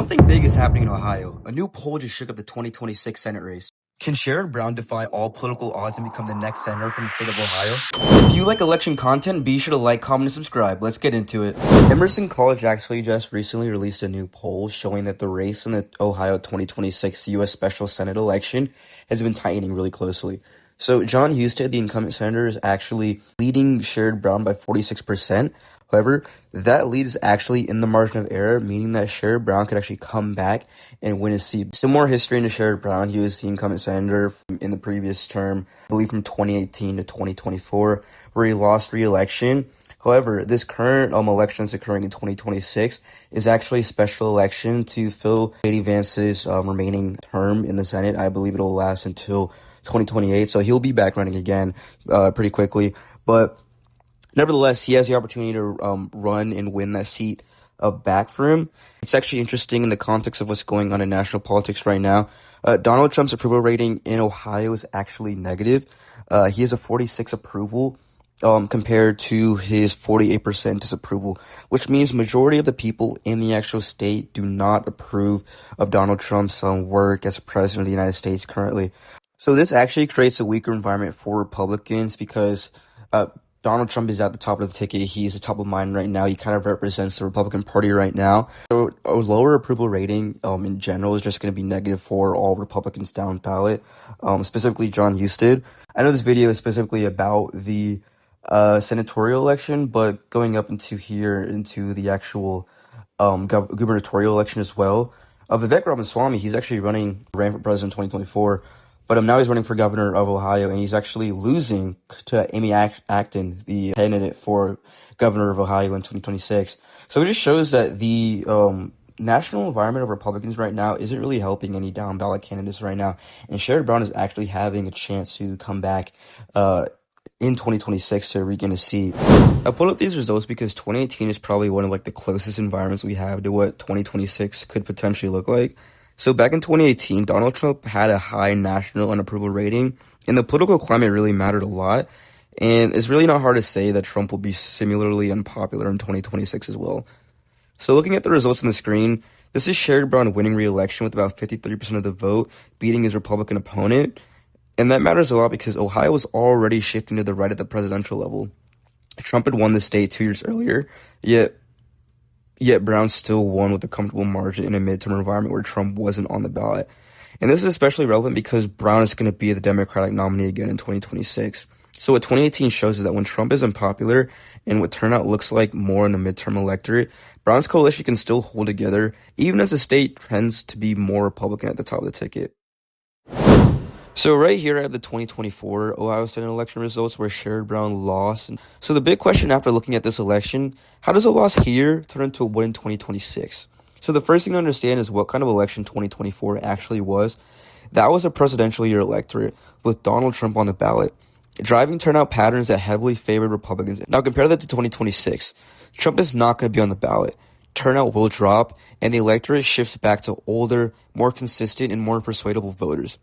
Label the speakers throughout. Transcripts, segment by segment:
Speaker 1: Something big is happening in Ohio. A new poll just shook up the 2026 Senate race. Can Sherrod Brown defy all political odds and become the next senator from the state of Ohio? If you like election content, be sure to like, comment, and subscribe. Let's get into it. Emerson College actually just recently released a new poll showing that the race in the Ohio 2026 U.S. Special Senate election has been tightening really closely. So John Husted, the incumbent senator, is actually leading Sherrod Brown by 46%. However, that lead is actually in the margin of error, meaning that Sherrod Brown could actually come back and win his seat. Some more history into Sherrod Brown. He was the incumbent senator in the previous term, I believe from 2018 to 2024, where he lost re-election. However, this current election that's occurring in 2026 is actually a special election to fill J.D. Vance's remaining term in the Senate. I believe it'll last until 2028, so he'll be back running again pretty quickly. But nevertheless, he has the opportunity to run and win that seat back for him. It's actually interesting in the context of what's going on in national politics right now. Donald Trump's approval rating in Ohio is actually negative. He has a 46 approval compared to his 48% disapproval, which means majority of the people in the actual state do not approve of Donald Trump's work as president of the United States currently. So this actually creates a weaker environment for Republicans because Donald Trump is at the top of the ticket. He's the top of mind right now. He kind of represents the Republican Party right now. So a lower approval rating in general is just going to be negative for all Republicans down ballot, specifically John Husted. I know this video is specifically about the senatorial election, but going up into the actual gubernatorial election as well. Vivek Ramaswamy, he's actually ran for president in 2024. But now he's running for governor of Ohio, and he's actually losing to Amy Acton, the candidate for governor of Ohio in 2026. So it just shows that the national environment of Republicans right now isn't really helping any down ballot candidates right now. And Sherrod Brown is actually having a chance to come back in 2026 to regain a seat. I pulled up these results because 2018 is probably one of the closest environments we have to what 2026 could potentially look like. So back in 2018, Donald Trump had a high national unapproval rating, and the political climate really mattered a lot. And it's really not hard to say that Trump will be similarly unpopular in 2026 as well. So looking at the results on the screen, this is Sherrod Brown winning re-election with about 53% of the vote, beating his Republican opponent. And that matters a lot because Ohio was already shifting to the right at the presidential level. Trump had won the state 2 years earlier, yet Brown still won with a comfortable margin in a midterm environment where Trump wasn't on the ballot. And this is especially relevant because Brown is going to be the Democratic nominee again in 2026. So what 2018 shows is that when Trump is unpopular and what turnout looks like more in the midterm electorate, Brown's coalition can still hold together, even as the state tends to be more Republican at the top of the ticket. So right here I have the 2024 Ohio Senate election results where Sherrod Brown lost. So the big question after looking at this election, how does a loss here turn into a win in 2026? So the first thing to understand is what kind of election 2024 actually was. That was a presidential year electorate with Donald Trump on the ballot, driving turnout patterns that heavily favored Republicans. Now compare that to 2026. Trump is not going to be on the ballot. Turnout will drop, and the electorate shifts back to older, more consistent, and more persuadable voters.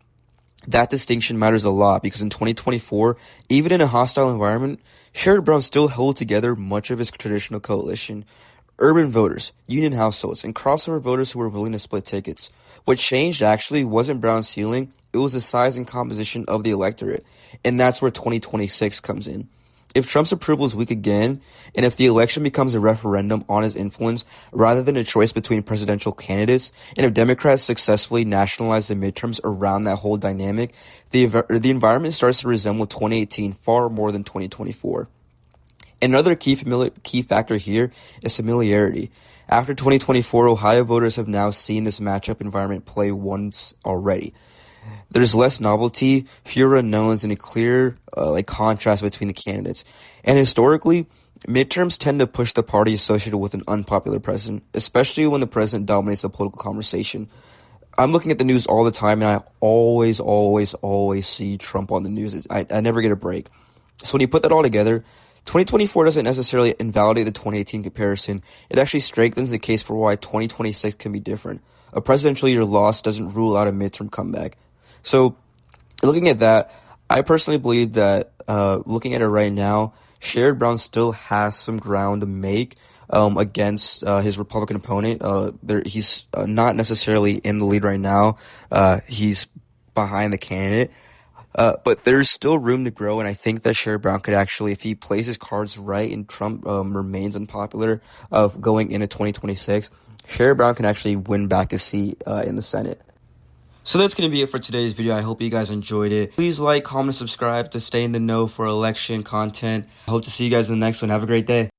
Speaker 1: That distinction matters a lot because in 2024, even in a hostile environment, Sherrod Brown still held together much of his traditional coalition. Urban voters, union households, and crossover voters who were willing to split tickets. What changed actually wasn't Brown's ceiling, it was the size and composition of the electorate. And that's where 2026 comes in. If Trump's approval is weak again, and if the election becomes a referendum on his influence rather than a choice between presidential candidates, and if Democrats successfully nationalize the midterms around that whole dynamic, the environment starts to resemble 2018 far more than 2024. Another key factor here is familiarity. After 2024, Ohio voters have now seen this matchup environment play once already. There's less novelty, fewer unknowns, and a clear contrast between the candidates. And historically, midterms tend to push the party associated with an unpopular president, especially when the president dominates the political conversation. I'm looking at the news all the time, and I always see Trump on the news. I never get a break. So when you put that all together, 2024 doesn't necessarily invalidate the 2018 comparison. It actually strengthens the case for why 2026 can be different. A presidential year loss doesn't rule out a midterm comeback. So looking at that, I personally believe that looking at it right now, Sherrod Brown still has some ground to make against his Republican opponent. He's not necessarily in the lead right now. He's behind the candidate. But there's still room to grow, and I think that Sherrod Brown could actually, if he plays his cards right and Trump remains unpopular going into 2026, Sherrod Brown can actually win back a seat in the Senate. So that's going to be it for today's video. I hope you guys enjoyed it. Please like, comment, subscribe to stay in the know for election content. I hope to see you guys in the next one. Have a great day.